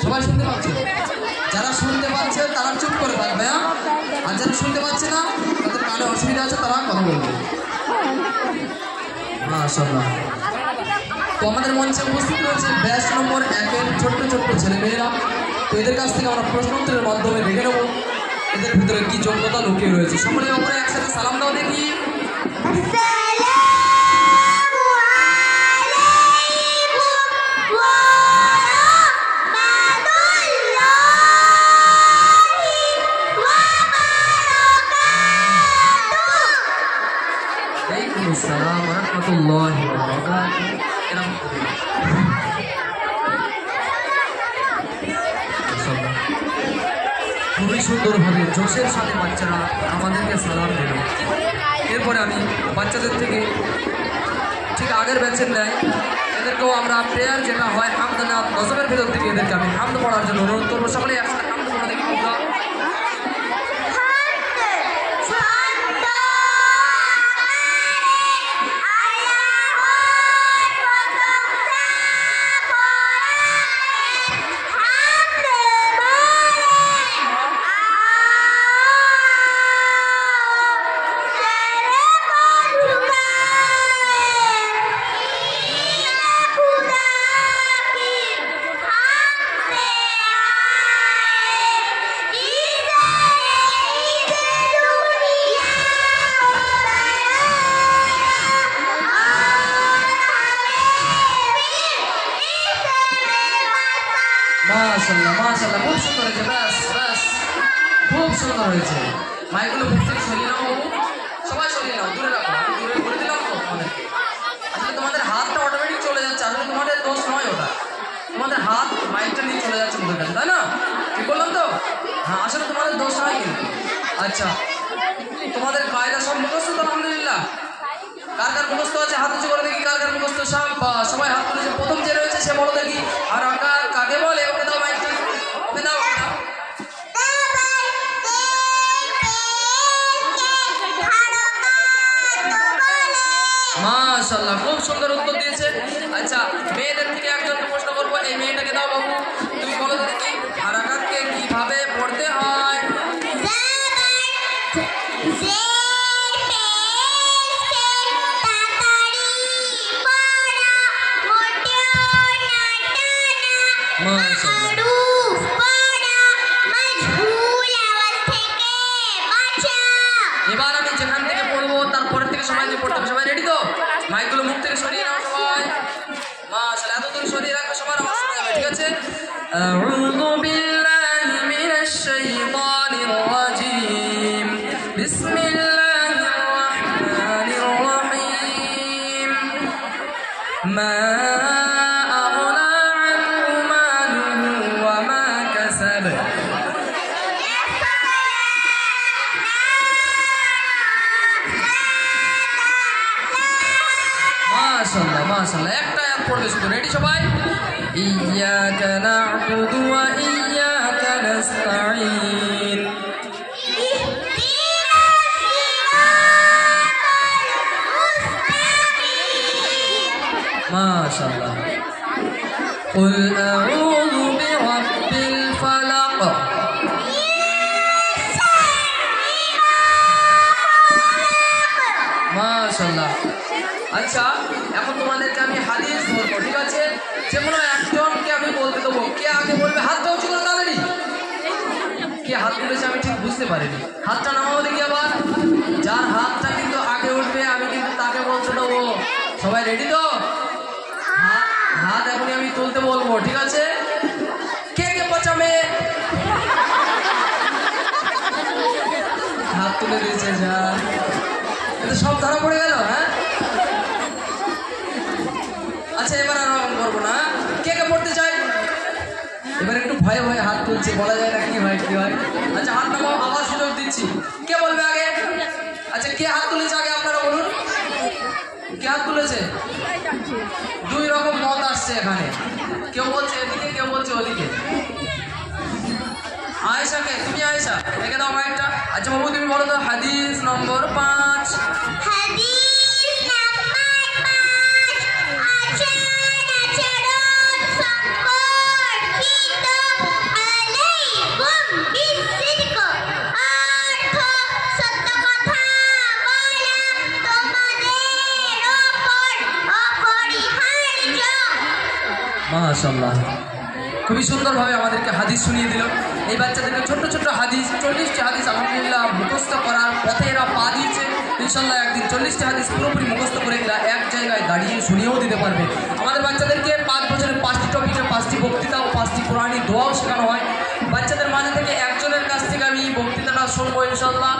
সবাই শুনতে পাচ্ছে? যারা শুনতে পাচ্ছে তারা চুপ করে থাকবে, আর যারা শুনতে পাচ্ছে না তাদের কানে অসুবিধা আছে তারা কথা বলবে। মাশাআল্লাহ। তো আমাদের মঞ্চে উপস্থিত রয়েছে ব্যাচ নম্বর 1-এর ছোট্ট ছোট্ট ছেলেমেয়েরা। তো এদের কাছ থেকে আমরা প্রশ্ন উত্তরের মাধ্যমে দেখে নেব এদের ভিতরে কি যোগ্যতা লুকিয়ে রয়েছে। সকলে ওপরে একসাথে সালাম দাও দেখি। খুবই সুন্দরভাবে জোশের সাথে বাচ্চারা আমাদেরকে সালাম দিল। এরপরে আমি বাচ্চাদের থেকে ঠিক আগের ব্যাচের নেয় এদেরকেও আমরা প্রেয়ার যেটা হয় হামদানা গজবের ভেতর থেকে এদেরকে আমি হামদ পড়ার জন্য অনুরোধ করবো। সকলে একসাথে হামদ পড়া দেখি। মাশাআল্লাহ মাশাআল্লাহ, খুব সুন্দর হয়েছে। ব্যাস ব্যাস, খুব সুন্দর হয়েছে। মাইকগুলো মুখ থেকে সরিয়ে নাও, সবাই সরিয়ে নাও, দূরে রাখো। আমি দূরে করে দিলাম তো তোমাদেরকে। আসলে তোমাদের হাতটা অটোমেটিক চলে যাচ্ছে, আসলে তোমাদের দোষ নয় ওটা, তোমাদের হাত মাইকটা নিয়ে চলে যাচ্ছে মুখের কাছে, তাই না? ঠিক বললাম তো? হ্যাঁ, আসলে তোমাদের দোষ নয় কিন্তু। আচ্ছা, তোমাদের কায়দা সব মুখস্থ তো? আলহামদুলিল্লাহ। কার কার মুখস্থ আছে হাত উঁচু করে দেখি। কার কার মুখস্থ? সবাই হাত তুলেছে। প্রথম যে রয়েছে সে বলো দেখি। আর আকার কাকে বলে? ওকে দাও মাইকটা, ওকে দাও। মাশাআল্লাহ, খুব সুন্দর উত্তর দিয়েছে। আচ্ছা, মেয়েদের থেকে একজনকে প্রশ্ন করবো। এই মেয়েটাকে দাও বাবু, তুমি বলো দেখি হারাকাতকে কিভাবে পড়তে হয়? এবার আমি যেখান থেকে পড়বো তারপরের থেকে সবাইকে পড়তে হবে। সবাই রেডি তো? মাইকগুলো মুখ থেকে সরিয়ে নাও সবাই। মাশাআল্লাহ, এত দূর সরিয়ে রাখবে, সবার আওয়াজ শোনা যাবে, ঠিক আছে? আউযু বিল্লাহি মিনাশ শাইতানির রাজীম। বিসমিল্লাহির রাহমানির রাহিম। মা মাশাআল্লাহ মাশাআল্লাহ, একটা আয়াত পড়বে শুধু। রেডি সবাই? ইয়্যাকা না'বুদু ওয়া ইয়্যাকা নাস্তাঈন। মাশাআল্লাহ। কুল আউযু বিরাব্বিল আচ্ছা, এখন তোমাদেরকে আমি হাদিস বলবো, ঠিক আছে? যে কোনো একজনকে আমি বলতে দেবো, কে আগে বলবে হাতটা উঁচু করে তাড়াতাড়ি। কে হাত তুলেছে আমি ঠিক বুঝতে পারিনি, হাতটা নামাও দেখি আবার। যার হাতটা কিন্তু আগে উঠবে আমি কিন্তু তাকে বলতে দেবো। সবাই রেডি তো? হাত এখনই আমি তুলতে বলবো, ঠিক আছে? কে কে পচামে হাত তুলে দিয়েছে, যা এটা সব ধরা পড়ে গেল। হ্যাঁ, আচ্ছা এবার আর করবো না। কে কে পড়তে চাই? এবার একটু ভয়ে ভয়ে হাত তুলছে, বলা যায় না কি হয় কি হয়। আচ্ছা হাত নামাও, আবার সুযোগ দিচ্ছি। কে বলবে আগে? আচ্ছা কে হাত তুলেছে আগে আপনারা বলুন। কে হাত তুলেছে? দুই রকম মত আসছে এখানে, কেউ বলছে এদিকে, কেউ বলছে ওদিকে। আয়েশাকে, তুমি আয়েশা রেখে দাও মাইকটা। আচ্ছা বাবু তুমি বলো তো হাদিস নম্বর 5। মাশাআল্লাহ, খুবই সুন্দরভাবে আমাদেরকে হাদিস শুনিয়ে দিল। এই বাচ্চাদেরকে ছোট্ট ছোট্ট হাদিস, 40টি হাদিস আলহামদুলিল্লাহ মুখস্থ করার পথে এরা পা দিয়েছে। ইনশাল্লাহ একদিন 40টি হাদিস পুরোপুরি মুখস্থ করে এরা এক জায়গায় দাঁড়িয়ে শুনিয়েও দিতে পারবে। আমাদের বাচ্চাদেরকে 5 বছরে 5টি টপিকের 5টি বক্তৃতা ও 5টি কোরআনি দোয়াও শেখানো হয়। বাচ্চাদের মাঝে থেকে একজনের কাছ থেকে আমি বক্তৃতাটা শুনবো ইনশাল্লাহ।